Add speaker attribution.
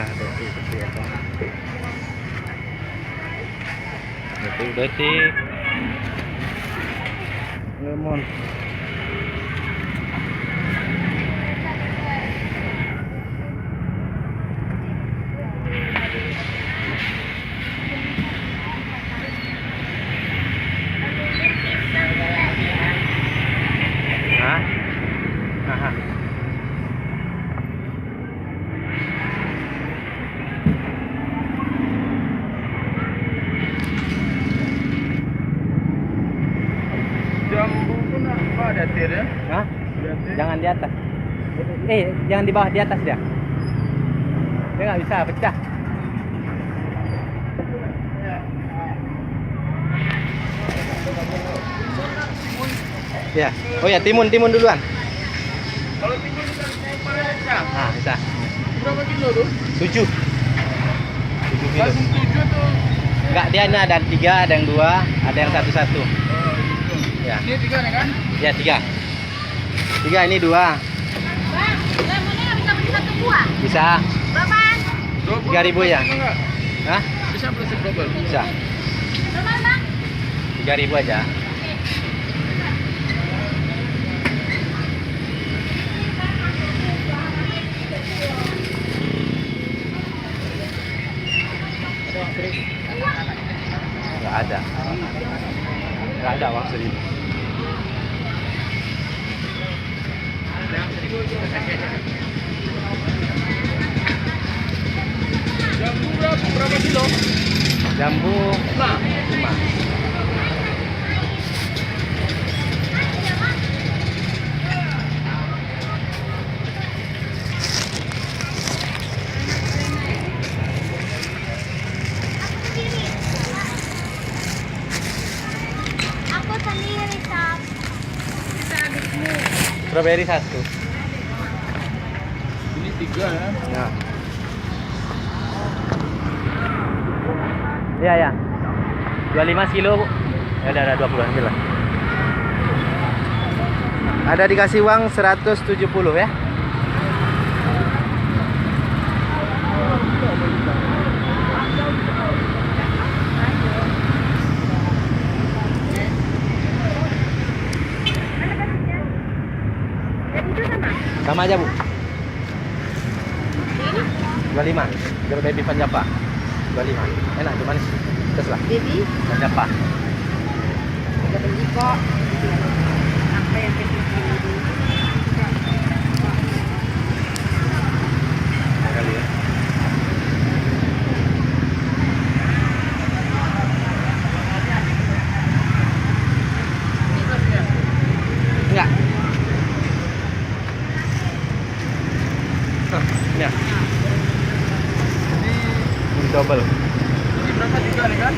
Speaker 1: Nah, itu detik lemon. Hah? Aha.
Speaker 2: Jambu pun ada tir ya?
Speaker 1: Hah? Jangan di atas. Jangan di bawah, di atas dia. Dia nggak bisa pecah. Ya. Oh ya, timun duluan.
Speaker 2: Kalau timun bisa bisa.
Speaker 1: Nah, bisa.
Speaker 2: Berapa kilo tuh?
Speaker 1: 7. 7 kilo.
Speaker 2: Langsung 7 tuh.
Speaker 1: Enggak, dia ini ada 3, ada yang 2, ada yang 1-1.
Speaker 2: Oh, gitu.
Speaker 1: Ya.
Speaker 2: Ini 3 nih kan?
Speaker 1: Ya, 3. 3 ini 2.
Speaker 3: Bang, lemonnya nggak bisa beli satu buah?
Speaker 1: Bisa.
Speaker 3: Berapaan?
Speaker 1: 3.000 ya?
Speaker 2: Enggak.
Speaker 1: Hah?
Speaker 2: Bisa plastik double.
Speaker 1: Bisa.
Speaker 3: Berapaan, Bang?
Speaker 1: 3.000 aja. Enggak ada. Enggak ada uang 1.000.
Speaker 2: Jambu berapa kilo?
Speaker 1: Jambu
Speaker 2: 5.
Speaker 1: 5.
Speaker 3: Aku sendiri, Sam. Bisa adikmu.
Speaker 1: Strawberry 1.
Speaker 2: Ini 3 ya.
Speaker 1: Ya. Iya ya. 25 kilo, Bu. Ya ada 20 ambil lah. Ada dikasih uang 170 ya. Sama aja, Bu. 25. Jeruk baby Panjapa. 25. Enak, cuma manis. Terus lah.
Speaker 3: Baby,
Speaker 1: Panjapa.
Speaker 3: udah beli kok. Apa yang baby beli?
Speaker 1: Kali ya. Enggak. Ya.
Speaker 2: Ini
Speaker 1: Double.
Speaker 2: berapa juga nih kan?